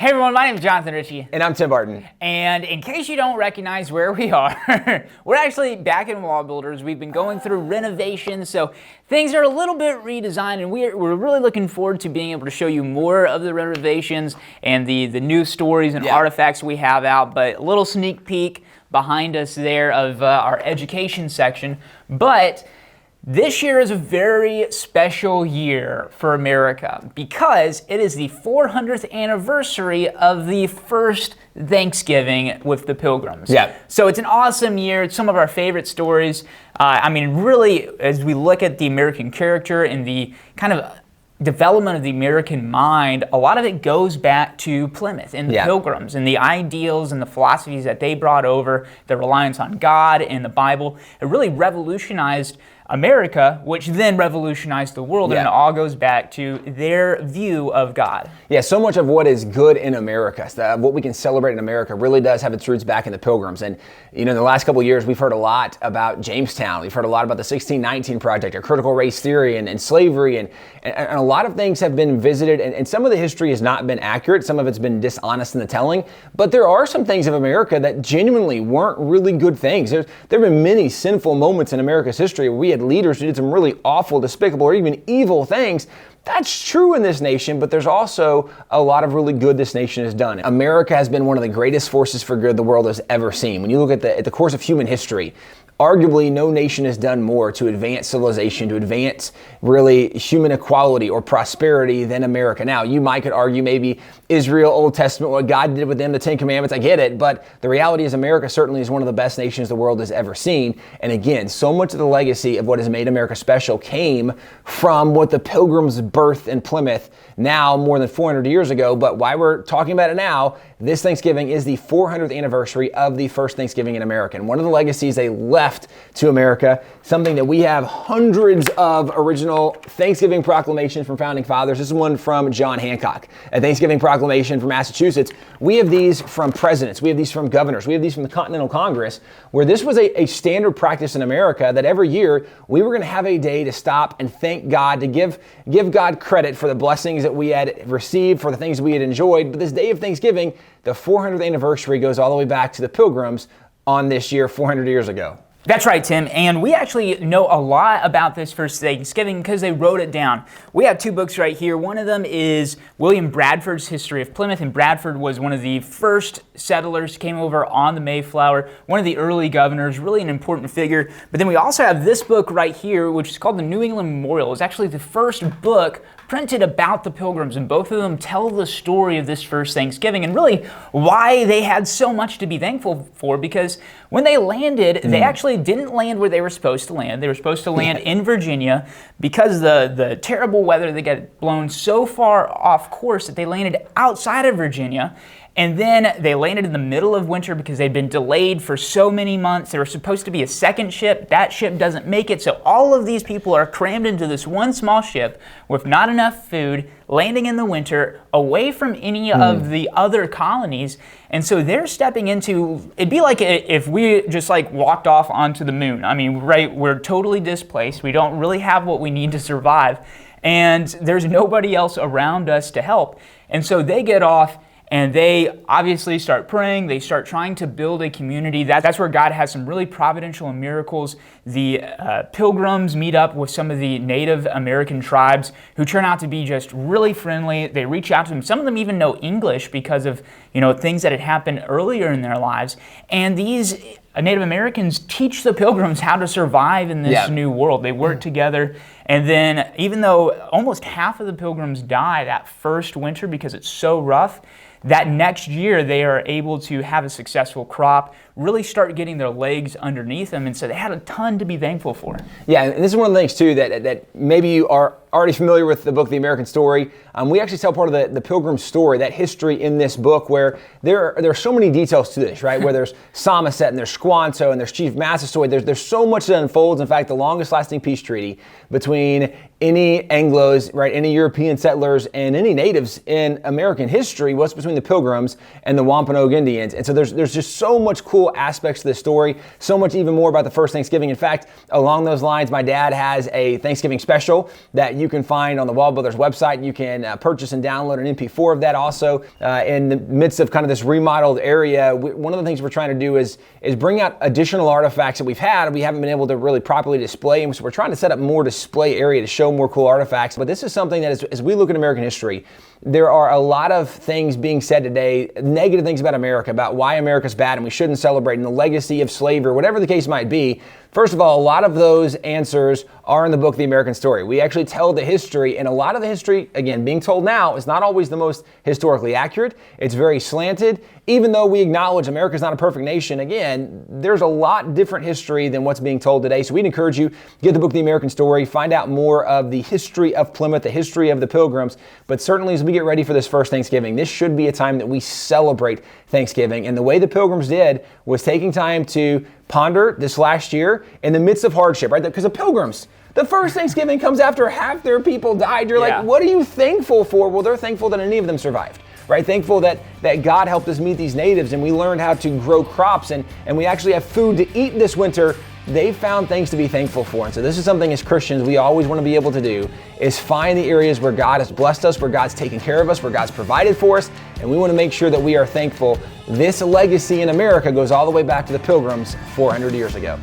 Hey everyone, my name is Jonathan Ritchie. And I'm Tim Barton. And in case you don't recognize where we are, we're actually back in WallBuilders. We've been going through renovations, so things are a little bit redesigned, and we're really looking forward to being able to show you more of the renovations and the new stories and artifacts we have out. But a little sneak peek behind us there of our education section. But this year is a very special year for America because it is the 400th anniversary of the first Thanksgiving with the Pilgrims. Yeah. So it's an awesome year. It's some of our favorite stories. Really, as we look at the American character and the kind of development of the American mind, a lot of it goes back to Plymouth and the Pilgrims and the ideals and the philosophies that they brought over, the reliance on God and the Bible. It really revolutionized America, which then revolutionized the world, and it all goes back to their view of God. Yeah, so much of what is good in America, what we can celebrate in America, really does have its roots back in the Pilgrims. And in the last couple of years, we've heard a lot about Jamestown. We've heard a lot about the 1619 Project, or critical race theory, and slavery, and a lot of things have been visited. And some of the history has not been accurate. Some of it's been dishonest in the telling. But there are some things of America that genuinely weren't really good things. There have been many sinful moments in America's history where we had leaders who did some really awful, despicable, or even evil things. That's true in this nation, but there's also a lot of really good this nation has done. America has been one of the greatest forces for good the world has ever seen. When you look at the course of human history, arguably no nation has done more to advance civilization, to advance really human equality or prosperity than America. Now, you could argue maybe Israel, Old Testament, what God did with them, the Ten Commandments, I get it, but the reality is America certainly is one of the best nations the world has ever seen. And again, so much of the legacy of what has made America special came from what the Pilgrims birthed in Plymouth now more than 400 years ago. But why we're talking about it now, this Thanksgiving is the 400th anniversary of the first Thanksgiving in America. And one of the legacies they left to America, something that we have hundreds of original Thanksgiving proclamations from founding fathers. This is one from John Hancock, a Thanksgiving proclamation from Massachusetts. We have these from presidents. We have these from governors. We have these from the Continental Congress, where this was a standard practice in America that every year we were going to have a day to stop and thank God, to give God credit for the blessings that we had received, for the things we had enjoyed. But this day of Thanksgiving, the 400th anniversary, goes all the way back to the Pilgrims on this year 400 years ago. That's right, Tim, and we actually know a lot about this first Thanksgiving because they wrote it down. We have two books right here. One of them is William Bradford's History of Plymouth, and Bradford was one of the first settlers who came over on the Mayflower, one of the early governors, really an important figure. But then we also have this book right here, which is called the New England Memorial. It's actually the first book printed about the Pilgrims, and both of them tell the story of this first Thanksgiving and really why they had so much to be thankful for, because when they landed, they actually didn't land where they were supposed to land. They were supposed to land in Virginia because the terrible weather, they got blown so far off course that they landed outside of Virginia. And then they landed in the middle of winter because they'd been delayed for so many months. There was supposed to be a second ship. That ship doesn't make it. So all of these people are crammed into this one small ship with not enough food, landing in the winter, away from any of the other colonies. And so they're stepping into, it'd be like if we just walked off onto the moon. I mean, right, we're totally displaced. We don't really have what we need to survive. And there's nobody else around us to help. And so they get off, and they obviously start praying. They start trying to build a community. That's where God has some really providential miracles. The Pilgrims meet up with some of the Native American tribes who turn out to be just really friendly. They reach out to them. Some of them even know English because of things that had happened earlier in their lives. And these Native Americans teach the Pilgrims how to survive in this new world. They work together. And then even though almost half of the Pilgrims die that first winter because it's so rough, that next year they are able to have a successful crop, really start getting their legs underneath them, and so they had a ton to be thankful for. Yeah, and this is one of the things too that maybe you are already familiar with the book, The American Story. We actually tell part of the Pilgrim story, that history in this book, where there are so many details to this, right? Where there's Somerset and there's Squanto and there's Chief Massasoit. There's so much that unfolds. In fact, the longest lasting peace treaty between any Anglos, right, any European settlers and any natives in American history was between the Pilgrims and the Wampanoag Indians. And so there's just so much cool aspects to this story, so much even more about the first Thanksgiving. In fact, along those lines, my dad has a Thanksgiving special that you you can find on the WallBuilders website. You can purchase and download an MP4 of that also. In the midst of kind of this remodeled area, one of the things we're trying to do is bring out additional artifacts that we haven't been able to really properly display. And so we're trying to set up more display area to show more cool artifacts. But this is something that as we look at American history, there are a lot of things being said today, negative things about America, about why America's bad and we shouldn't celebrate, and the legacy of slavery, whatever the case might be. First of all, a lot of those answers are in the book, The American Story. We actually tell the history, and a lot of the history, again, being told now is not always the most historically accurate. It's very slanted. Even though we acknowledge America's not a perfect nation, again, there's a lot different history than what's being told today. So we'd encourage you, get the book, The American Story, find out more of the history of Plymouth, the history of the Pilgrims. But certainly as we get ready for this first Thanksgiving, this should be a time that we celebrate Thanksgiving. And the way the Pilgrims did was taking time to ponder this last year in the midst of hardship, right? Because the Pilgrims, the first Thanksgiving comes after half their people died. You're like, what are you thankful for? Well, they're thankful that any of them survived, right? Thankful that God helped us meet these natives and we learned how to grow crops and we actually have food to eat this winter. They found things to be thankful for. And so this is something as Christians we always want to be able to do, is find the areas where God has blessed us, where God's taken care of us, where God's provided for us, and we want to make sure that we are thankful. This legacy in America goes all the way back to the Pilgrims 400 years ago.